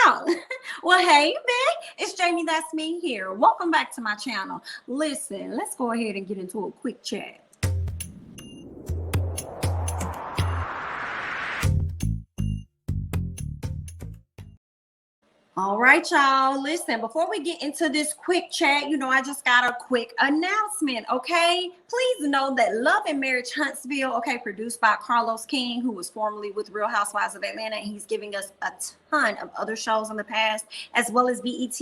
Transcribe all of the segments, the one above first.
out. Well, hey, man, it's Jamie, that's me here. Welcome back to my channel. Listen, let's go ahead and get into a quick chat. All right, y'all. Listen, before we get into this quick chat, I just got a quick announcement, okay? Please know that Love and Marriage Huntsville, okay, produced by Carlos King, who was formerly with Real Housewives of Atlanta, and he's giving us a ton of other shows in the past, as well as BET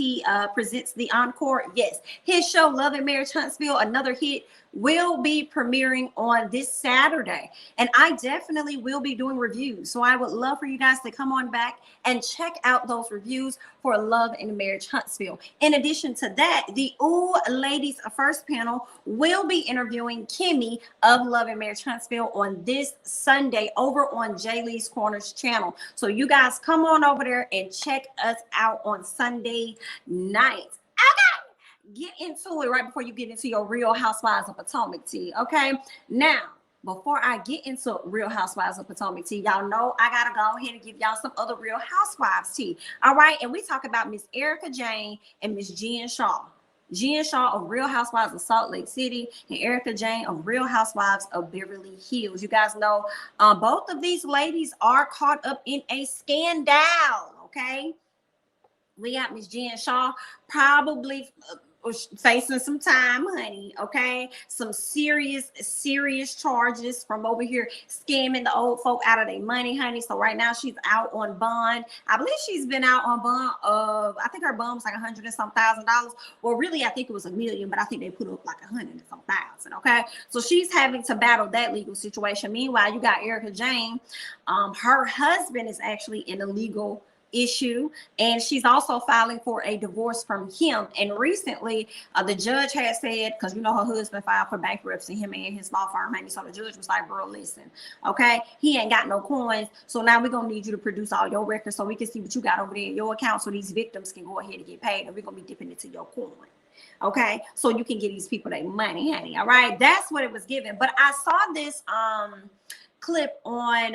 presents The Encore. Yes, his show, Love and Marriage Huntsville, another hit, will be premiering on this Saturday. And I definitely will be doing reviews. So I would love for you guys to come on back and check out those reviews for Love and Marriage Huntsville. In addition to that, the Ooh Ladies First panel will be interviewing Kimmy of Love and Marriage Huntsville on this Sunday over on Jay Lee's Corners channel. So you guys come on over there and check us out on Sunday nights. Okay, get into it right before you get into your Real Housewives of Potomac tea, okay? Now, before I get into Real Housewives of Potomac tea, y'all know I gotta go ahead and give y'all some other Real Housewives tea. All right, and we talk about Miss Erica Jane and Miss Jen Shaw. Jen Shaw of Real Housewives of Salt Lake City and Erica Jane of Real Housewives of Beverly Hills. You guys know both of these ladies are caught up in a scandal, okay? We got Miss Jen Shaw probably facing some time, honey, okay? Some serious charges from over here scamming the old folk out of their money, honey. So right now she's out on bond. I believe she's been out on bond of, I think her bond was like $100 and some thousand. Well, really, I think it was $1 million, but I think they put up like $100 and some thousand, okay? So she's having to battle that legal situation. Meanwhile, you got Erica Jane. Her husband is actually in a legal issue, and she's also filing for a divorce from him. And recently the judge had said, because her husband filed for bankruptcy, him and his law firm, honey. So the judge was like, girl, listen, okay, he ain't got no coins, so now we're gonna need you to produce all your records so we can see what you got over there in your account, so these victims can go ahead and get paid, and we're gonna be dipping into your coin, okay, so you can get these people their money, honey. All right, that's what it was given. But I saw this clip on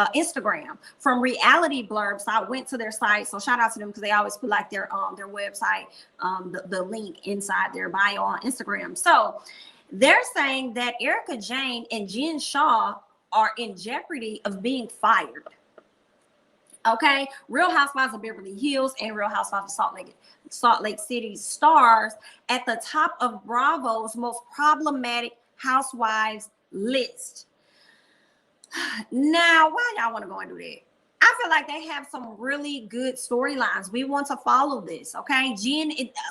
Instagram from Reality Blurb. So I went to their site. So shout out to them, because they always put like their website, the link inside their bio on Instagram. So they're saying that Erica Jane and Jen Shaw are in jeopardy of being fired. Okay, Real Housewives of Beverly Hills and Real Housewives of Salt Lake City stars at the top of Bravo's most problematic housewives list. Now, why y'all want to go and do that? I feel like they have some really good storylines. We want to follow this, okay?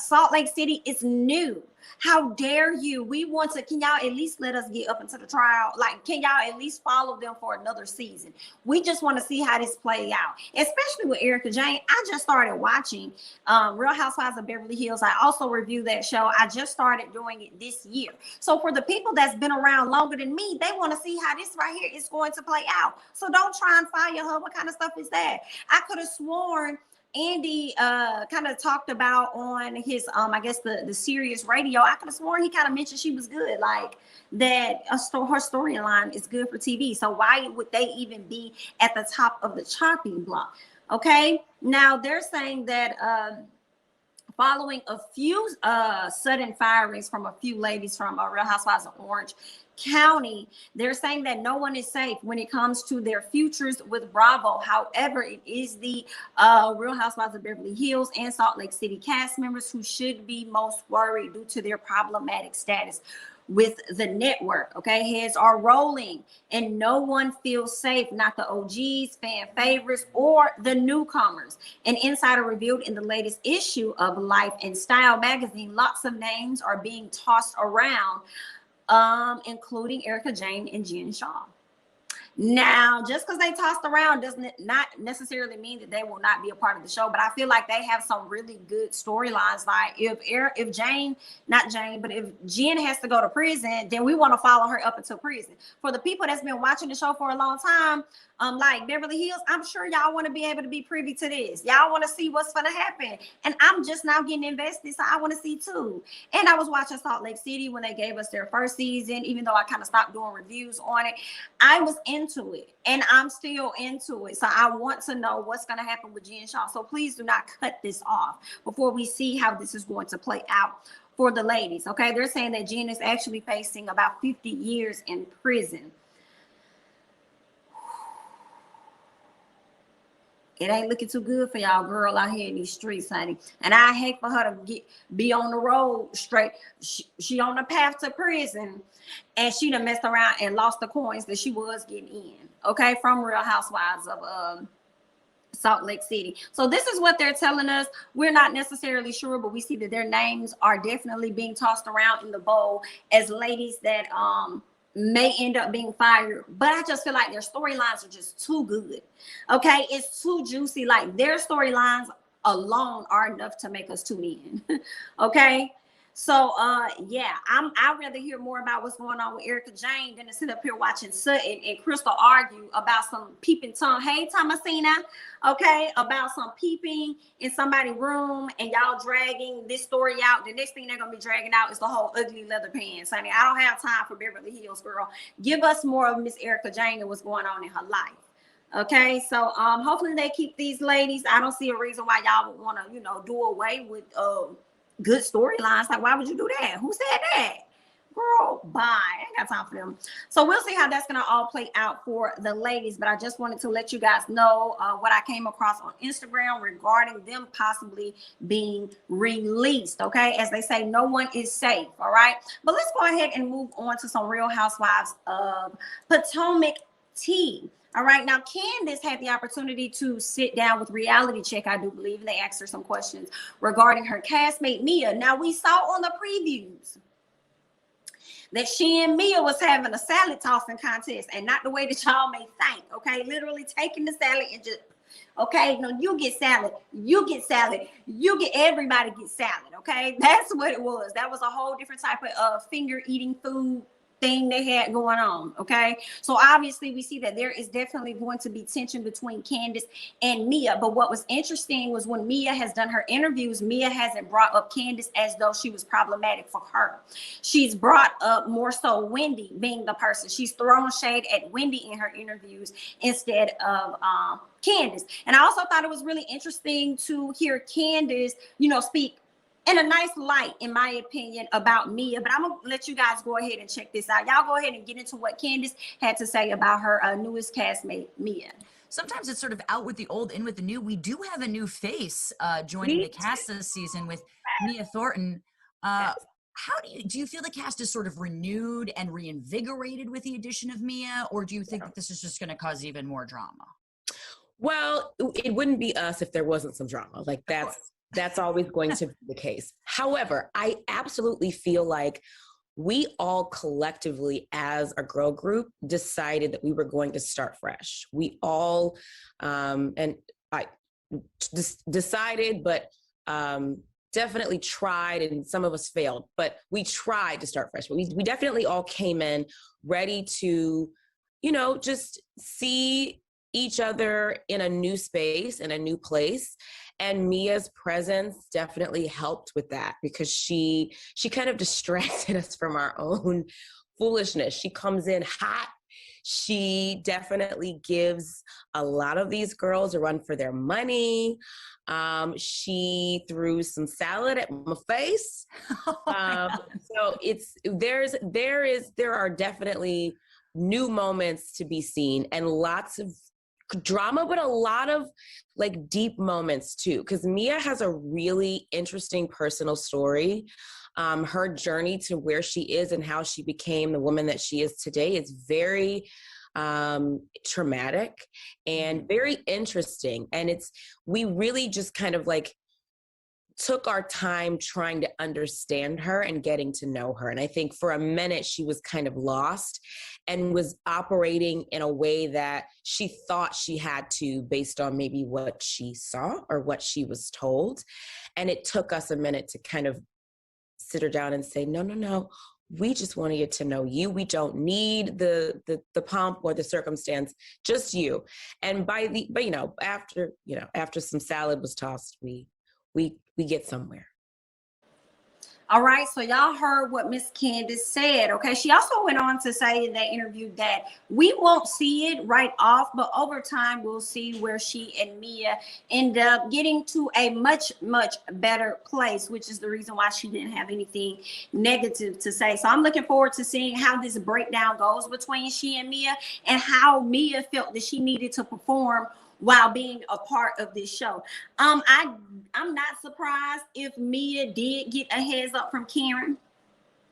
Salt Lake City is new. How dare you? We want to, can y'all at least let us get up into the trial? Like, can y'all at least follow them for another season? We just want to see how this play out, especially with Erica Jane. I just started watching Real Housewives of Beverly Hills. I also reviewed that show. I just started doing it this year. So for the people that's been around longer than me, they want to see how this right here is going to play out. So don't try and fire her. What kind of stuff is that? I could have sworn Andy kind of talked about on his I guess the Sirius radio. I could have sworn he kind of mentioned she was good, like that her storyline is good for TV. So why would they even be at the top of the chopping block? Okay, now they're saying that following a few sudden firings from a few ladies from Real Housewives of Orange County, they're saying that no one is safe when it comes to their futures with Bravo. However, it is the Real Housewives of Beverly Hills and Salt Lake City cast members who should be most worried due to their problematic status with the network. Okay, heads are rolling and no one feels safe, not the OGs, fan favorites, or the newcomers. An insider revealed in the latest issue of Life and Style magazine, lots of names are being tossed around, including Erica Jane and Jen Shaw. Now, just because they tossed around doesn't not necessarily mean that they will not be a part of the show, but I feel like they have some really good storylines. Like if Jen has to go to prison, then we want to follow her up into prison. For the people that's been watching the show for a long time, like Beverly Hills, I'm sure y'all want to be able to be privy to this. Y'all want to see what's going to happen. And I'm just now getting invested, so I want to see too. And I was watching Salt Lake City when they gave us their first season, even though I kind of stopped doing reviews on it. I was in into it, and I'm still into it. So I want to know what's going to happen with Jen Shaw. So please do not cut this off before we see how this is going to play out for the ladies. Okay, they're saying that Jen is actually facing about 50 years in prison. It ain't looking too good for y'all girl out here in these streets, honey. And I hate for her to be on the road straight. She on the path to prison, and she done messed around and lost the coins that she was getting in, okay, from Real Housewives of Salt Lake City. So this is what they're telling us. We're not necessarily sure, but we see that their names are definitely being tossed around in the bowl as ladies that may end up being fired. But I just feel like their storylines are just too good. Okay, it's too juicy. Like, their storylines alone are enough to make us tune in. Okay, so yeah, I'd rather hear more about what's going on with Erica Jane than to sit up here watching Sutton and Crystal argue about some peeping tongue. Hey, Thomasina, okay, about some peeping in somebody's room, and y'all dragging this story out. The next thing they're gonna be dragging out is the whole ugly leather pants, honey. I don't have time for Beverly Hills, girl. Give us more of Miss Erica Jane and what's going on in her life. Okay, so hopefully they keep these ladies. I don't see a reason why y'all would want to, do away with good storylines. Like, why would you do that? Who said that? Girl, bye. I ain't got time for them. So we'll see how that's gonna all play out for the ladies. But I just wanted to let you guys know what I came across on Instagram regarding them possibly being released. Okay, as they say, no one is safe. All right, but let's go ahead and move on to some Real Housewives of Potomac tea. All right, now Candiace had the opportunity to sit down with Reality Check, I do believe, and they asked her some questions regarding her castmate Mia. Now, we saw on the previews that she and Mia was having a salad tossing contest, and not the way that y'all may think, okay? Literally taking the salad and just, okay, no, you get salad, you get salad, you get, everybody gets salad, okay? That's what it was. That was a whole different type of finger eating food thing they had going on. Okay, so obviously we see that there is definitely going to be tension between Candiace and Mia. But what was interesting was when Mia has done her interviews, Mia hasn't brought up Candiace as though she was problematic for her. She's brought up more so Wendy being the person. She's thrown shade at Wendy in her interviews instead of Candiace. And I also thought it was really interesting to hear Candiace, speak in a nice light, in my opinion, about Mia. But I'm gonna let you guys go ahead and check this out. Y'all go ahead and get into what Candiace had to say about her newest castmate, Mia. Sometimes it's sort of out with the old, in with the new. We do have a new face joining the cast this season with Mia Thornton. How do you feel the cast is sort of renewed and reinvigorated with the addition of Mia, or do you think that this is just going to cause even more drama? Well, it wouldn't be us if there wasn't some drama. Like, that's always going to be the case. However, I absolutely feel like we all collectively as a girl group decided that we were going to start fresh. We all, and I decided, but definitely tried, and some of us failed, but we tried to start fresh. But we definitely all came in ready to, just see each other in a new space, in a new place. And Mia's presence definitely helped with that, because she kind of distracted us from our own foolishness. She comes in hot. She definitely gives a lot of these girls a run for their money. She threw some salad at my face. So there are definitely new moments to be seen, and lots of drama, but a lot of like deep moments too, because Mia has a really interesting personal story. Her journey to where she is and how she became the woman that she is today is very traumatic and very interesting. And we really just kind of like took our time trying to understand her and getting to know her. And I think for a minute she was kind of lost and was operating in a way that she thought she had to based on maybe what she saw or what she was told. And it took us a minute to kind of sit her down and say, no, we just want to get to know you. We don't need the pomp or the circumstance, just you. And after some salad was tossed, we get somewhere. All right, so y'all heard what Miss Candiace said, okay? She also went on to say in that interview that we won't see it right off, but over time we'll see where she and Mia end up getting to a much, much better place, which is the reason why she didn't have anything negative to say. So I'm looking forward to seeing how this breakdown goes between she and Mia, and how Mia felt that she needed to perform while being a part of this show. I'm not surprised if Mia did get a heads up from Karen.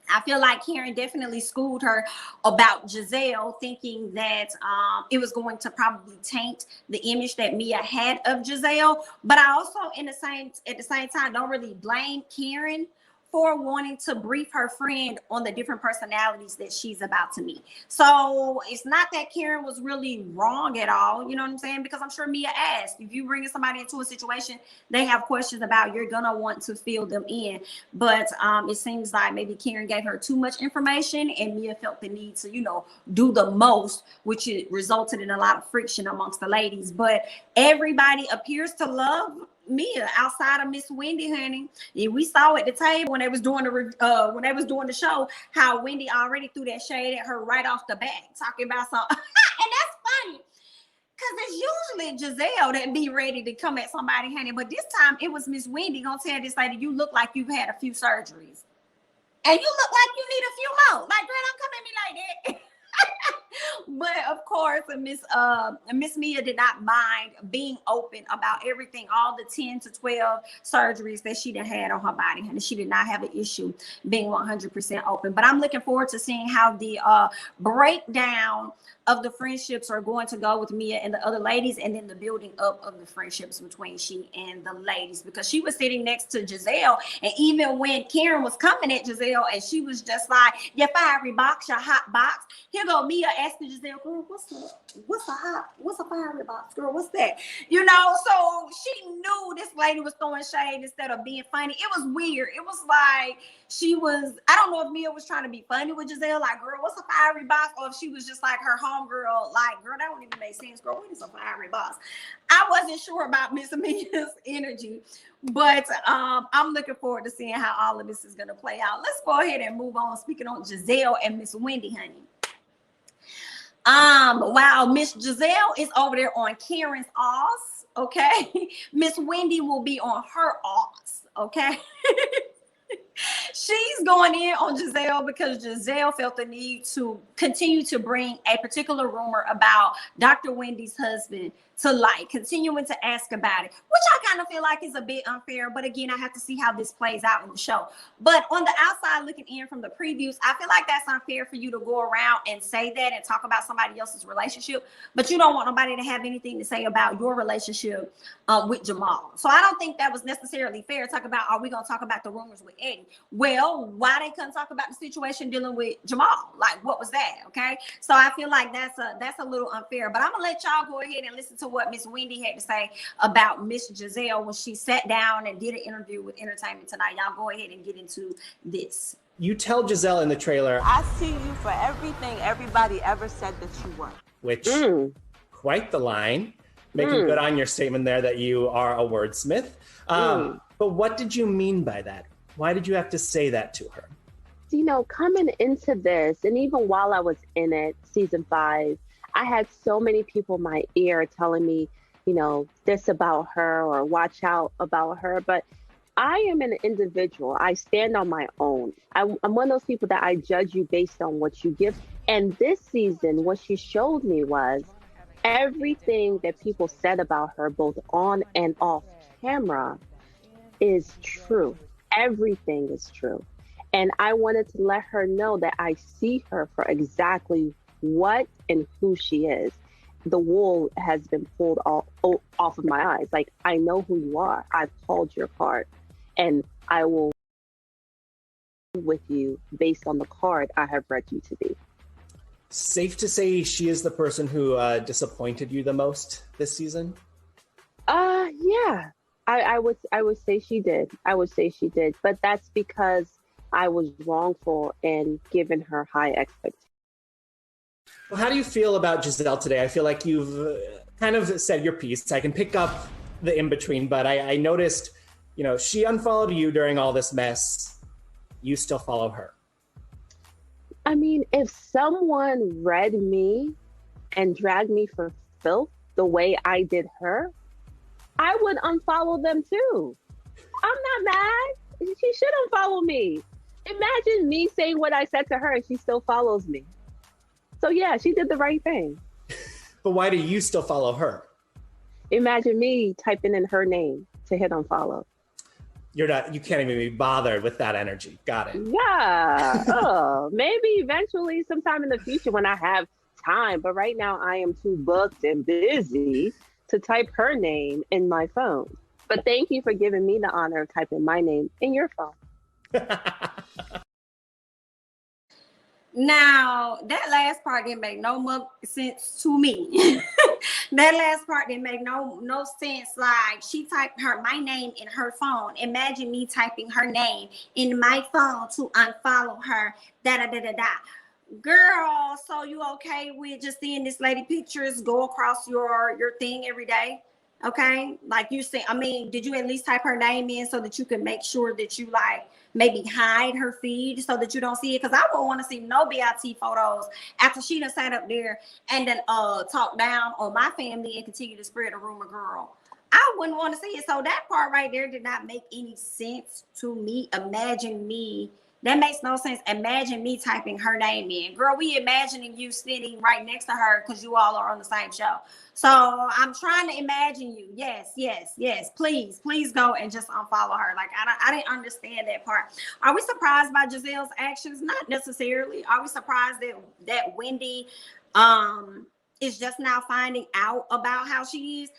I feel like Karen definitely schooled her about Gizelle, thinking that it was going to probably taint the image that Mia had of Gizelle. But I also, at the same time, don't really blame Karen for wanting to brief her friend on the different personalities that she's about to meet. So it's not that Karen was really wrong at all, you know what I'm saying? Because I'm sure Mia asked, if you bring somebody into a situation they have questions about, you're gonna want to fill them in. But it seems like maybe Karen gave her too much information, and Mia felt the need to, you know, do the most, which it resulted in a lot of friction amongst the ladies. But everybody appears to love Mia outside of Miss Wendy, honey. And we saw at the table when they was doing the show how Wendy already threw that shade at her right off the bat, talking about something. And that's funny, because it's usually Gizelle that be ready to come at somebody, honey. But this time it was Miss Wendy gonna tell this lady, you look like you've had a few surgeries, and you look like you need a few more. Like, girl, don't come at me like that. But of course, Miss Mia did not mind being open about everything, all the 10 to 12 surgeries that she done had on her body, and she did not have an issue being 100% open. But I'm looking forward to seeing how the breakdown of the friendships are going to go with Mia and the other ladies, and then the building up of the friendships between she and the ladies, because she was sitting next to Gizelle, and even when Karen was coming at Gizelle and she was just like, your fiery box, your hot box, here go Mia asking Gizelle, girl, what's a fiery box, girl, what's that? You know, so she knew this lady was throwing shade instead of being funny. It was weird. It was like I don't know if Mia was trying to be funny with Gizelle, like, girl, what's a fiery box? Or if she was just like her homegirl, like, girl, that don't even make sense, girl, what is a fiery box? I wasn't sure about Miss Mia's energy, but I'm looking forward to seeing how all of this is going to play out. Let's go ahead and move on. Speaking on Gizelle and Miss Wendy, honey. While Miss Gizelle is over there on Karen's ass, okay, Miss Wendy will be on her ass, okay. She's going in on Gizelle because Gizelle felt the need to continue to bring a particular rumor about Dr. Wendy's husband to light, continuing to ask about it, which I kind of feel like is a bit unfair. But again, I have to see how this plays out in the show. But on the outside looking in from the previews, I feel like that's unfair for you to go around and say that and talk about somebody else's relationship, but you don't want nobody to have anything to say about your relationship with Jamal. So I don't think that was necessarily fair. Talk about, are we going to talk about the rumors with Eddie? Well, why they couldn't talk about the situation dealing with Jamal? Like, what was that? Okay. So I feel like that's a little unfair, but I'm gonna let y'all go ahead and listen to what Miss Wendy had to say about Miss Gizelle when she sat down and did an interview with Entertainment Tonight. Y'all go ahead and get into this. You tell Gizelle in the trailer, I see you for everything everybody ever said that you were. which quite the line, making good on your statement there that you are a wordsmith. But what did you mean by that? Why did you have to say that to her? You know, coming into this, and even while I was in it, season 5, I had so many people in my ear telling me, you know, this about her or watch out about her. But I am an individual. I stand on my own. I'm one of those people that I judge you based on what you give. And this season, what she showed me was everything that people said about her, both on and off camera, is true. Everything is true. And I wanted to let her know that I see her for exactly what and who she is. The wool has been pulled off of my eyes. Like, I know who you are. I've called your card, and I will with you based on the card I have read you to be. Safe to say she is the person who disappointed you the most this season? Yeah. I would say she did. I would say she did. But that's because I was wrongful in giving her high expectations. Well, how do you feel about Gizelle today? I feel like you've kind of said your piece. I can pick up the in-between, but I noticed, you know, she unfollowed you during all this mess. you still follow her? I mean, if someone read me and dragged me for filth the way I did her, I would unfollow them too. I'm not mad. She should unfollow me. Imagine me saying what I said to her and she still follows me. So yeah, she did the right thing. But why do you still follow her? Imagine me typing in her name to hit unfollow. You can't even be bothered with that energy. Got it. Yeah. Oh, maybe eventually sometime in the future when I have time. But right now I am too booked and busy to type her name in my phone. But thank you for giving me the honor of typing my name in your phone. Now, that last part didn't make no more sense to me. That last part didn't make no sense. Like, she typed my name in her phone. Imagine me typing her name in my phone to unfollow her. Da-da-da-da-da. Girl, so you okay with just seeing this lady pictures go across your thing every day? Okay, like you said, I mean, did you at least type her name in so that you can make sure that you like maybe hide her feed so that you don't see it? Because I wouldn't want to see no BIT photos after she done sat up there and then talk down on my family and continue to spread a rumor, girl. I wouldn't want to see it. So that part right there did not make any sense to me. Imagine me. That makes no sense. Imagine me typing her name in. Girl, we imagining you sitting right next to her because you all are on the same show. So I'm trying to imagine you. Yes. Please go and just unfollow her. Like, I didn't understand that part. Are we surprised by Gizelle's actions? Not necessarily. Are we surprised that Wendy is just now finding out about how she is?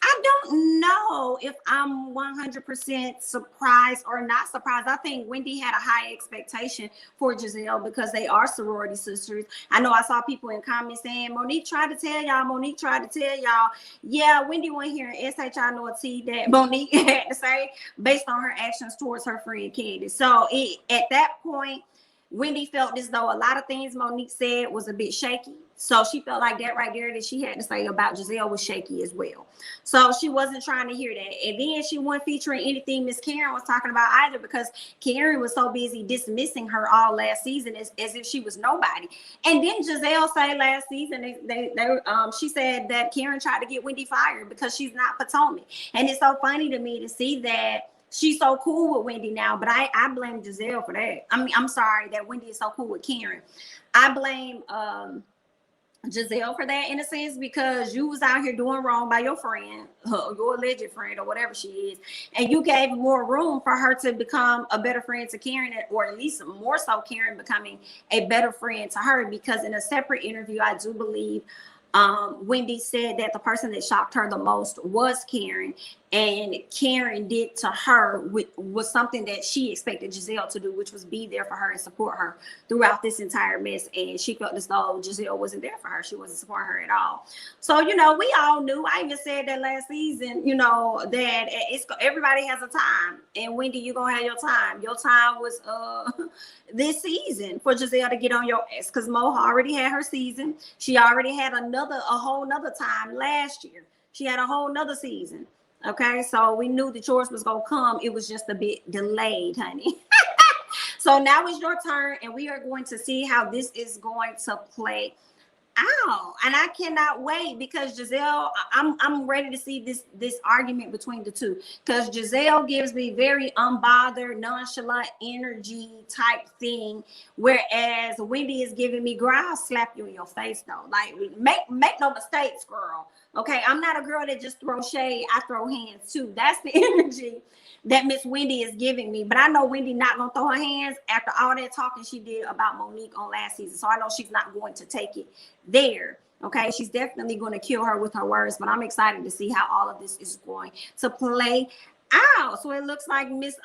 I don't know if I'm 100% surprised or not surprised. I think Wendy had a high expectation for Gizelle because they are sorority sisters. I know I saw people in comments saying, Monique tried to tell y'all. Yeah, Wendy went here and SHI know a T that Monique had to say based on her actions towards her friend Candiace. So at that point, Wendy felt as though a lot of things Monique said was a bit shaky. So she felt like that right there that she had to say about Gizelle was shaky as well. So she wasn't trying to hear that. And then she wasn't featuring anything Miss Karen was talking about either because Karen was so busy dismissing her all last season as if she was nobody. And then Gizelle said last season, she said that Karen tried to get Wendy fired because she's not Potomac. And it's so funny to me to see that she's so cool with Wendy now, but I blame Gizelle for that. I mean, I'm sorry that Wendy is so cool with Karen. I blame Gizelle for that in a sense because you was out here doing wrong by your friend, your alleged friend or whatever she is, and you gave more room for her to become a better friend to Karen, or at least more so Karen becoming a better friend to her, because in a separate interview, I do believe Wendy said that the person that shocked her the most was Karen, and Karen did to her was something that she expected Gizelle to do, which was be there for her and support her throughout this entire mess. And she felt as though Gizelle wasn't there for her. She wasn't supporting her at all. So, you know, we all knew. I even said that last season, you know, that everybody has a time. And Wendy, you're going to have your time. Your time was this season for Gizelle to get on your ass, because Mo already had her season. She already had a whole nother time last year. She had a whole nother season. Okay, so we knew that yours was gonna come. It was just a bit delayed, honey. So now it's your turn, and we are going to see how this is going to play out. And I cannot wait, because Gizelle, I'm ready to see this argument between the two, because Gizelle gives me very unbothered, nonchalant energy type thing, whereas Wendy is giving me, girl, I'll slap you in your face though. Like, make no mistakes, girl. Okay, I'm not a girl that just throws shade. I throw hands too. That's the energy that Miss Wendy is giving me. But I know Wendy not gonna throw her hands after all that talking she did about Monique on last season. So I know she's not going to take it there. Okay, she's definitely going to kill her with her words. But I'm excited to see how all of this is going to play out. So it looks like Miss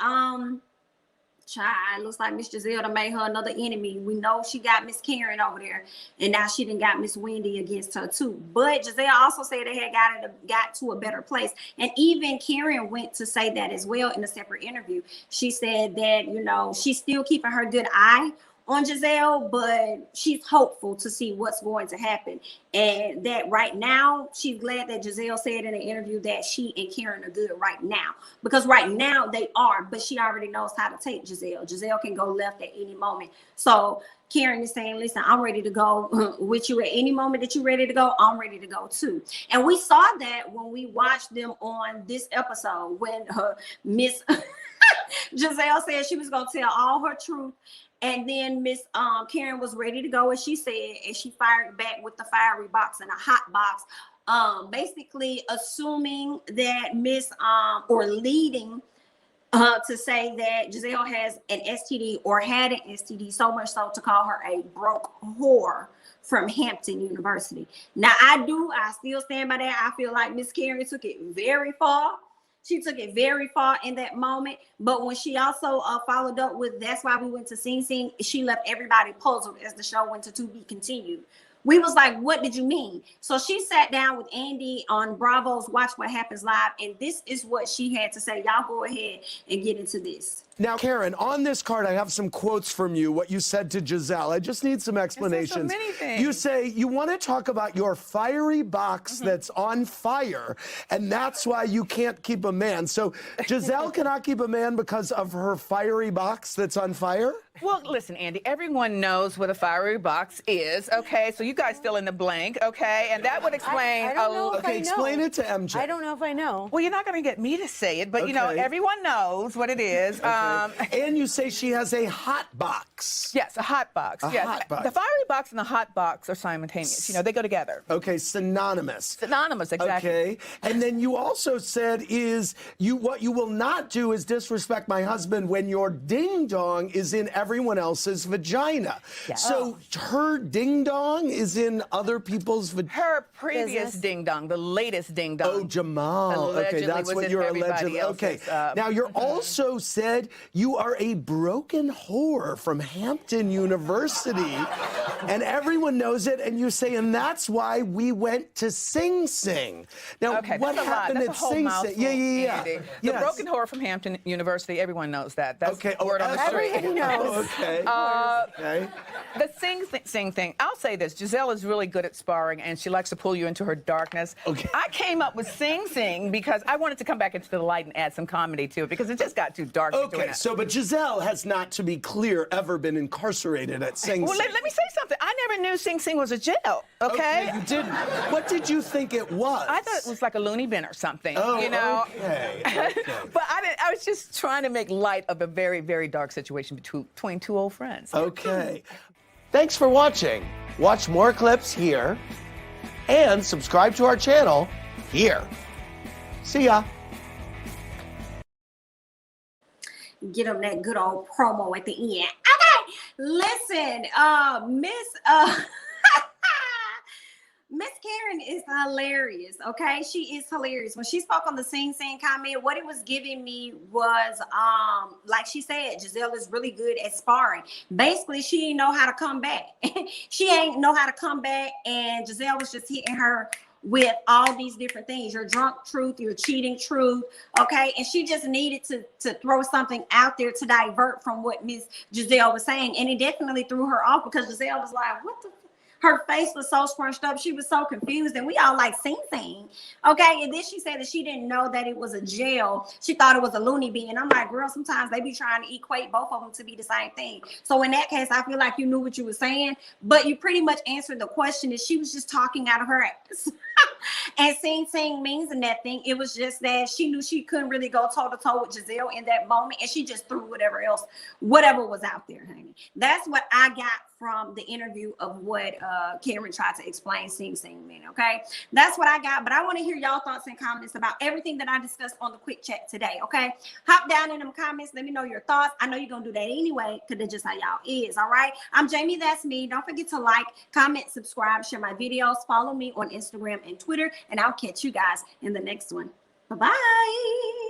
looks like Miss Gizelle done made her another enemy. We know she got Miss Karen over there, and now she done got Miss Wendy against her too. But Gizelle also said they had got to a better place, and even Karen went to say that as well in a separate interview. She said that, you know, she's still keeping her good eye on Gizelle, but she's hopeful to see what's going to happen. And that right now, she's glad that Gizelle said in an interview that she and Karen are good right now. Because right now they are, but she already knows how to take Gizelle. Gizelle can go left at any moment. So Karen is saying, listen, I'm ready to go with you at any moment that you're ready to go. I'm ready to go too. And we saw that when we watched them on this episode when Miss Gizelle said she was going to tell all her truth. And then Miss Karen was ready to go, as she said, and she fired back with the fiery box and a hot box, basically assuming that or leading to say that Gizelle has an STD or had an STD, so much so to call her a broke whore from Hampton University. Now, I still stand by that. I feel like Miss Karen took it very far. She took it very far in that moment. But when she also followed up with, that's why we went to Sing Sing, she left everybody puzzled as the show went to be continued. We was like, what did you mean? So she sat down with Andy on Bravo's Watch What Happens Live, and this is what she had to say. Y'all go ahead and get into this. Now, Karen, on this card, I have some quotes from you, what you said to Gizelle. I just need some explanations. So many things. You say you want to talk about your fiery box that's on fire, and that's why you can't keep a man. So Gizelle cannot keep a man because of her fiery box that's on fire? Well, listen, Andy, everyone knows what a fiery box is, okay? So you guys fill in the blank, okay? And that would explain I don't know if I know. Explain it to MJ. I don't know if I know. Well, you're not going to get me to say it, but, you know, everyone knows what it is. And you say she has a hot box. Yes, a hot box. A yes. hot box. The fiery box and the hot box are simultaneous. You know, they go together. Okay, synonymous. Synonymous, exactly. Okay, and then you also said what you will not do is disrespect my husband when your ding dong is in everyone else's vagina. Yeah. So her ding dong is in other people's vagina. Her previous ding dong, the latest ding dong. Oh, Jamal. Okay, that's what you're allegedly. Okay, now you're also said you are a broken whore from Hampton University, and everyone knows it. And you say, and that's why we went to Sing Sing. Now, okay, what happened at Sing Sing? Yeah. The Yes. broken whore from Hampton University. Everyone knows that. That's Okay. word on the street. Everybody knows. Okay. Okay. The Sing thing. I'll say this: Gizelle is really good at sparring, and she likes to pull you into her darkness. Okay. I came up with Sing Sing because I wanted to come back into the light and add some comedy to it because it just got too dark. Okay. So, but Gizelle has not, to be clear, ever been incarcerated at Sing Sing. Well, let me say something. I never knew Sing Sing was a jail. Okay. You didn't. What did you think it was? I thought it was like a loony bin or something. Oh, you know. Okay. But I was just trying to make light of a very, very dark situation between two old friends. Okay. Thanks for watching. Watch more clips here and subscribe to our channel here. See ya. Get them that good old promo at the end. Okay, listen, Miss Karen is hilarious, okay? She is hilarious. When she spoke on the Sing Sing comment, what it was giving me was, like she said, Gizelle is really good at sparring. Basically, she didn't know how to come back. She ain't know how to come back, and Gizelle was just hitting her with all these different things, your drunk truth, your cheating truth, okay? And she just needed to throw something out there to divert from what Miss Gizelle was saying, and it definitely threw her off because Gizelle was like, what the her face was so scrunched up. She was so confused. And we all like Sing Sing. Okay. And then she said that she didn't know that it was a jail. She thought it was a loony bin. I'm like, girl, sometimes they be trying to equate both of them to be the same thing. So in that case, I feel like you knew what you were saying, but you pretty much answered the question that she was just talking out of her ass. And Sing Sing means nothing. It was just that she knew she couldn't really go toe to toe with Gizelle in that moment. And she just threw whatever was out there, honey. That's what I got from the interview of what Karen tried to explain Sing Sing meant, okay? That's what I got, but I want to hear y'all thoughts and comments about everything that I discussed on the quick chat today, okay? Hop down in them comments. Let me know your thoughts. I know you're going to do that anyway because that's just how y'all is, all right? I'm Jamie, that's me. Don't forget to like, comment, subscribe, share my videos, follow me on Instagram and Twitter, and I'll catch you guys in the next one. Bye-bye.